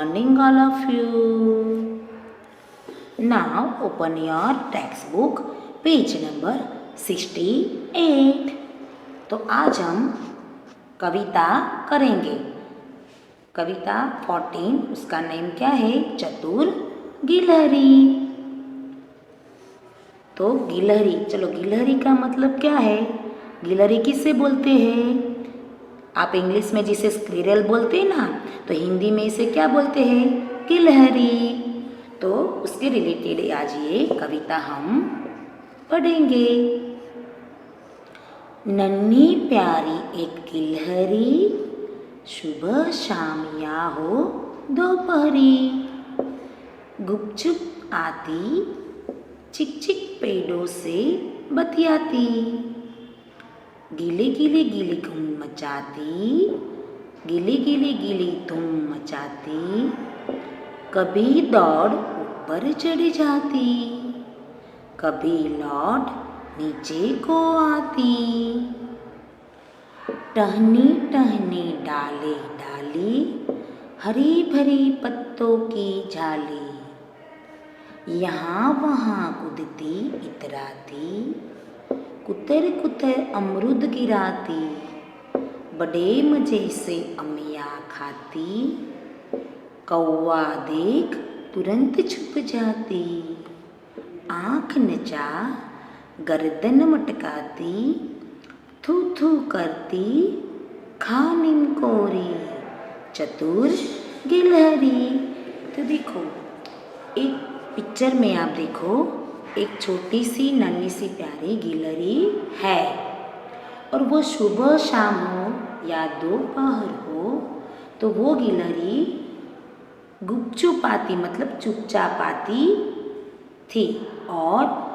morning, all of you. Now open your textbook, page number 68. तो आज हम कविता करेंगे. कविता 14, उसका नेम क्या है? चतुर गिलहरी. तो गिलहरी, चलो गिलहरी का मतलब क्या है? गिलहरी किससे बोलते हैं? आप इंग्लिश में जिसे स्क्विरल बोलते हैं ना, तो हिंदी में इसे क्या बोलते हैं? गिलहरी. तो उसके रिलेटेड आज ये कविता हम पढ़ेंगे. नन्ही प्यारी एक गिलहरी, सुबह शाम या हो दोपहरी, गुपचुप आती, चिक चिक पेड़ों से बतियाती, गीले गीले गीली धूम मचाती, गीली गीली गीली धूम मचाती, कभी दौड़ ऊपर चढ़ जाती, कभी लौट नीचे को आती, टहनी टहनी डाले डाली, हरी भरी पत्तों की झाली, यहाँ वहाँ कूदती इतराती, कुतर कुतर अमरूद गिराती, बड़े मजे से अमिया खाती, कौवा देख तुरंत छुप जाती, आँख नचा गर्दन मटकाती, थू थू करती खा निमकोरी, चतुर गिलहरी. तो देखो, एक पिक्चर में आप देखो, एक छोटी सी नन्ही सी प्यारी गिलहरी है, और वो सुबह शाम हो या दोपहर हो तो वो गिलहरी गुपचुप आती, मतलब चुपचाप आती थी, और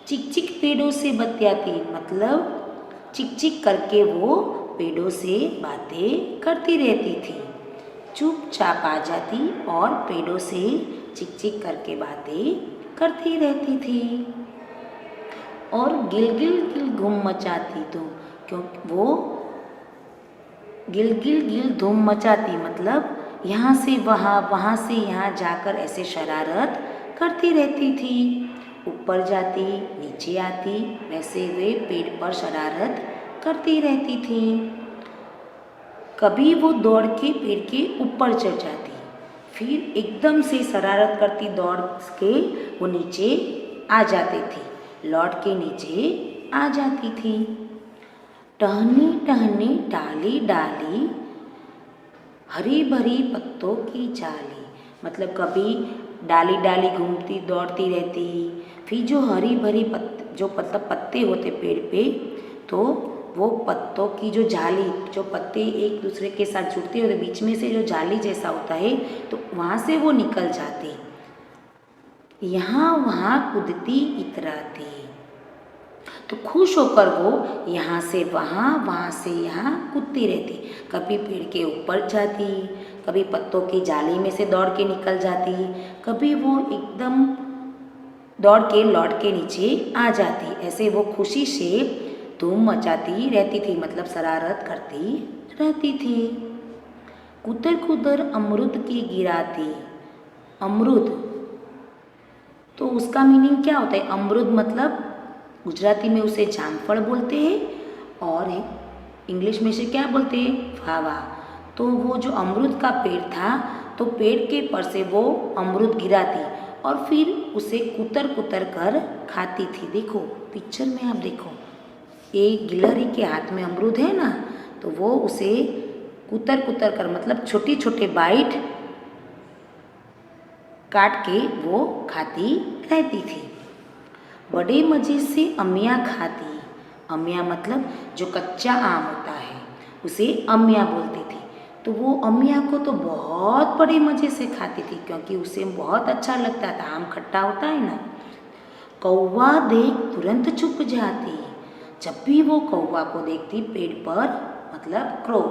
चिक चिक पेड़ों से बतियाती, मतलब चिक चिक करके वो पेड़ों से बातें करती रहती थी. चुपचाप आ जाती और पेड़ों से चिक चिक करके बातें करती रहती थी, और गिल गिल गिल धूम मचाती. तो क्योंकि वो गिल गिल गिल धूम मचाती, मतलब यहाँ से वहाँ, वहाँ से यहाँ जाकर ऐसे शरारत करती रहती थी. ऊपर जाती, नीचे आती, वैसे वे पेड़ पर शरारत करती रहती थी. कभी वो दौड़ के पेड़ के ऊपर चढ़ जाती, फिर एकदम से शरारत करती दौड़ के वो नीचे आ जाती थी, लौट के नीचे आ जाती थी. टहनी टहनी डाली डाली, हरी भरी पत्तों की जाली, मतलब कभी डाली डाली घूमती दौड़ती रहती, फिर जो हरी भरी जो पत्ते होते पेड़ पे, तो वो पत्तों की जो जाली, जो पत्ते एक दूसरे के साथ जुड़ते होते, बीच में से जो जाली जैसा होता है, तो वहाँ से वो निकल जाती, यहाँ वहाँ कूदती इतराती. तो खुश होकर वो यहाँ से वहाँ, वहाँ से यहाँ कूदती रहती. कभी पेड़ के ऊपर जाती, कभी पत्तों की जाली में से दौड़ के निकल जाती, कभी वो एकदम दौड़ के लौट के नीचे आ जाती. ऐसे वो खुशी से धूम मचाती रहती थी, मतलब शरारत करती रहती थी. कुतर कुतर अमरूद की गिराती. अमरूद, तो उसका मीनिंग क्या होता है? अमरूद मतलब गुजराती में उसे जामफल बोलते हैं, और इंग्लिश में से क्या बोलते हैं? फावा. तो वो जो अमरूद का पेड़ था, तो पेड़ के पर से वो अमरूद गिराती और फिर उसे कुतर कुतर कर खाती थी. देखो पिक्चर में आप देखो, ये गिलहरी के हाथ में अमरूद है ना, तो वो उसे कुतर कुतर कर, मतलब छोटे छोटे बाइट काट के वो खाती रहती थी. बड़े मज़े से अमिया खाती. अमिया मतलब जो कच्चा आम होता है, उसे अमिया बोलती थी. तो वो अमिया को तो बहुत बड़े मज़े से खाती थी, क्योंकि उसे बहुत अच्छा लगता था, आम खट्टा होता है ना. कौवा देख तुरंत छुप जाती. जब भी वो कौवा को देखती पेड़ पर, मतलब क्रो,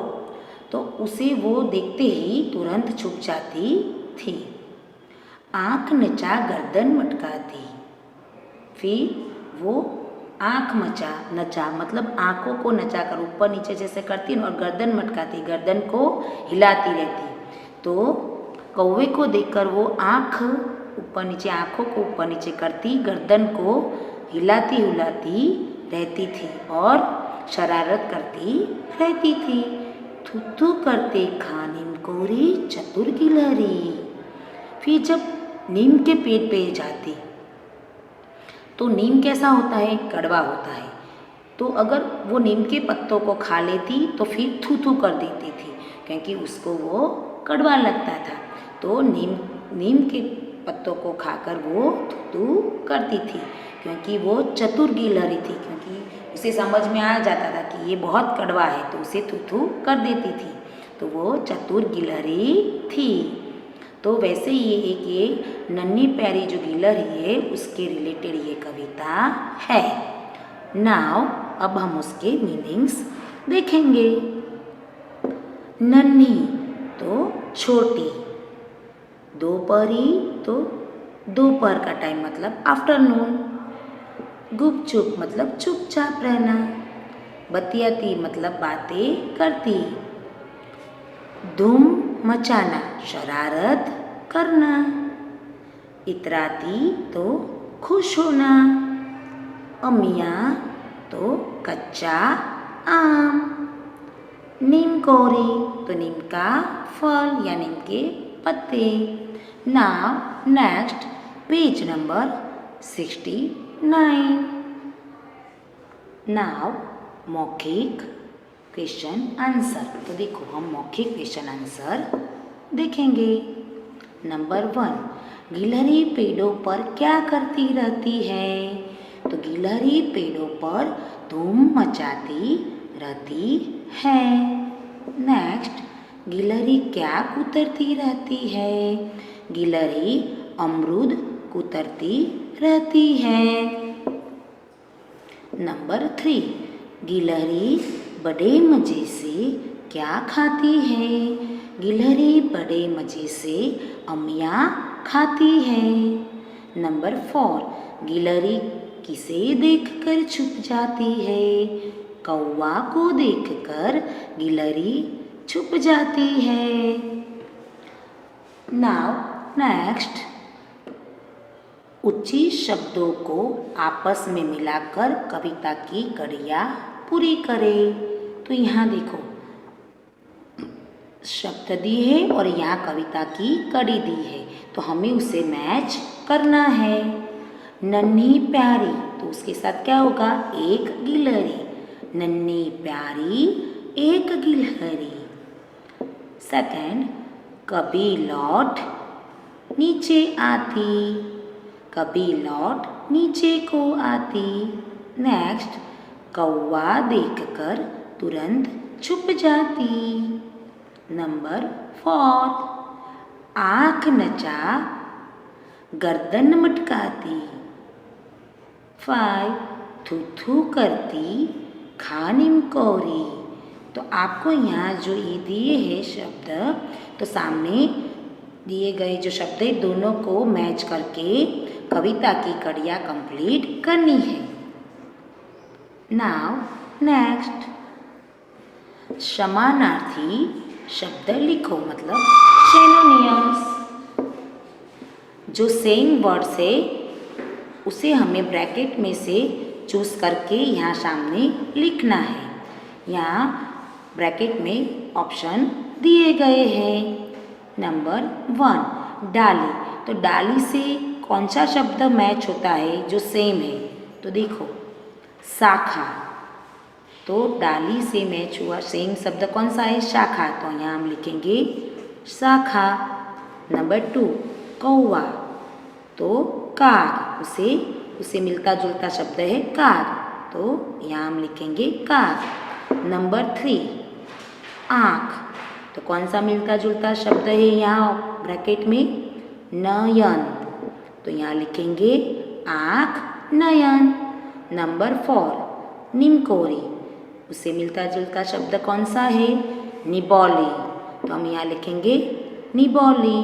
तो उसे वो देखते ही तुरंत छुप जाती थी. आँख नचा गर्दन मटकाती. फिर वो आँख नचा, मतलब आँखों को नचा कर ऊपर नीचे जैसे करती, और गर्दन मटकाती, गर्दन को हिलाती रहती. तो कौवे को देखकर वो आँख ऊपर नीचे, आँखों को ऊपर नीचे करती, गर्दन को हिलाती हिलाती रहती थी और शरारत करती रहती थी। थू करते खा नीम कोरी चतुर गिलहरी। फिर जब नीम के पेड़ पे जाती तो नीम कैसा होता है? कड़वा होता है। तो अगर वो नीम के पत्तों को खा लेती तो फिर थू कर देती थी, क्योंकि उसको वो कड़वा लगता था। तो नीम के पत्तों को खाकर वो थू करती थी, क्योंकि वो चतुर गिलहरी थी, क्योंकि उसे समझ में आ जाता था कि ये बहुत कड़वा है, तो उसे थू कर देती थी। तो वो चतुर गिलहरी थी। तो वैसे ही ये नन्ही प्यारी जो गिलहरी है उसके रिलेटेड ये कविता है। नाउ अब हम उसके मीनिंग्स देखेंगे। नन्ही तो छोटी, दोपहरी तो दोपहर का टाइम मतलब आफ्टरनून, गुपचुप मतलब चुपचाप रहना, बतियाती मतलब बातें करती, धूम मचाना शरारत करना, इतराती तो खुश होना, अमिया तो कच्चा आम, नीम कोरी तो नीम का फल या नीम के पत्ते। Now next page number 69। Now मौखिक क्वेश्चन आंसर। तो देखो हम मौखिक क्वेश्चन आंसर देखेंगे। नंबर 1, गिलहरी पेड़ों पर क्या करती रहती है? तो गिलहरी पेड़ों पर धूम मचाती रहती है। नेक्स्ट, गिलहरी क्या कुतरती रहती है? गिलहरी अमरूद कुतरती रहती है। नंबर 3, गिलहरी बड़े मज़े से क्या खाती है? गिलहरी बड़े मज़े से अमिया खाती है। नंबर 4, गिलहरी किसे देखकर छुप जाती है? कौवा को देखकर गिलहरी छुप जाती है। नाउ नेक्स्ट, उचित शब्दों को आपस में मिलाकर कविता की कड़ियाँ पूरी करें। तो यहाँ देखो शब्द दिए है और यहाँ कविता की कड़ी दी है, तो हमें उसे मैच करना है। नन्ही प्यारी, तो उसके साथ क्या होगा? एक गिलहरी, नन्ही प्यारी एक गिलहरी। सेकंड, कभी लौट नीचे आती, कभी लौट नीचे को आती। नेक्स्ट, कौवा देखकर तुरंत छुप जाती। नंबर 4, आँख नचा गर्दन मटकाती। 5, थू करती खा नीम कोरी। तो आपको यहाँ जो ये दिए हैं शब्द, तो सामने दिए गए जो शब्द है दोनों को मैच करके कविता की कड़ियाँ कंप्लीट करनी है। नाउ नेक्स्ट, समानार्थी शब्द लिखो, मतलब सिनोनिम्स। जो सेम वर्ड्स है उसे हमें ब्रैकेट में से चूज करके यहाँ सामने लिखना है। यहाँ ब्रैकेट में ऑप्शन दिए गए हैं। नंबर 1, डाली। तो डाली से कौन सा शब्द मैच होता है जो सेम है? तो देखो शाखा, तो डाली से मैच हुआ सेम शब्द कौन सा है? शाखा। तो यहाँ हम लिखेंगे शाखा। नंबर 2, कौवा, तो काग, उसे मिलता जुलता शब्द है काग, तो यहाँ हम लिखेंगे काग। नंबर 3, आँख, तो कौन सा मिलता जुलता शब्द है यहाँ ब्रैकेट में? नयन, तो यहाँ लिखेंगे आँख नयन। नंबर 4, नीमकोरी, उससे मिलता जुलता शब्द कौन सा है? निबोली, तो हम यहाँ लिखेंगे निबोली।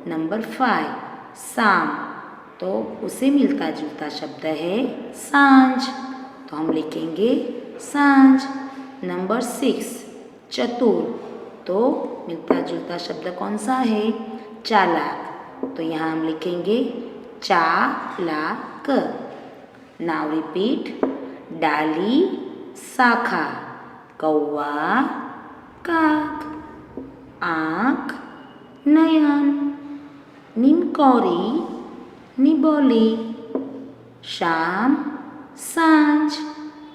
नंबर 5, शाम, तो उसे मिलता जुलता शब्द है सांझ, तो हम लिखेंगे सांझ। नंबर 6, चतुर, तो मिलता जुलता शब्द कौन सा है? चालाक। तो यहाँ हम लिखेंगे चालाक। Now repeat. डाली शाखा, कौवा काक, आँख नयन, निमकौरी निबोली, शाम सांझ,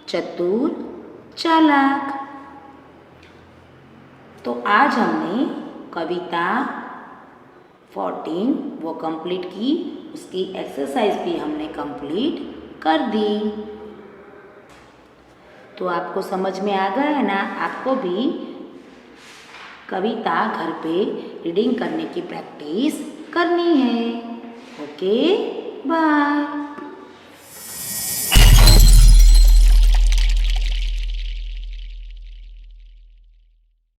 चतुर चालाक। तो आज हमने कविता 14 वो कंप्लीट की, उसकी एक्सरसाइज भी हमने कंप्लीट कर दी। तो आपको समझ में आ गया है ना? आपको भी कविता घर पे रीडिंग करने की प्रैक्टिस करनी है। Okay, bye.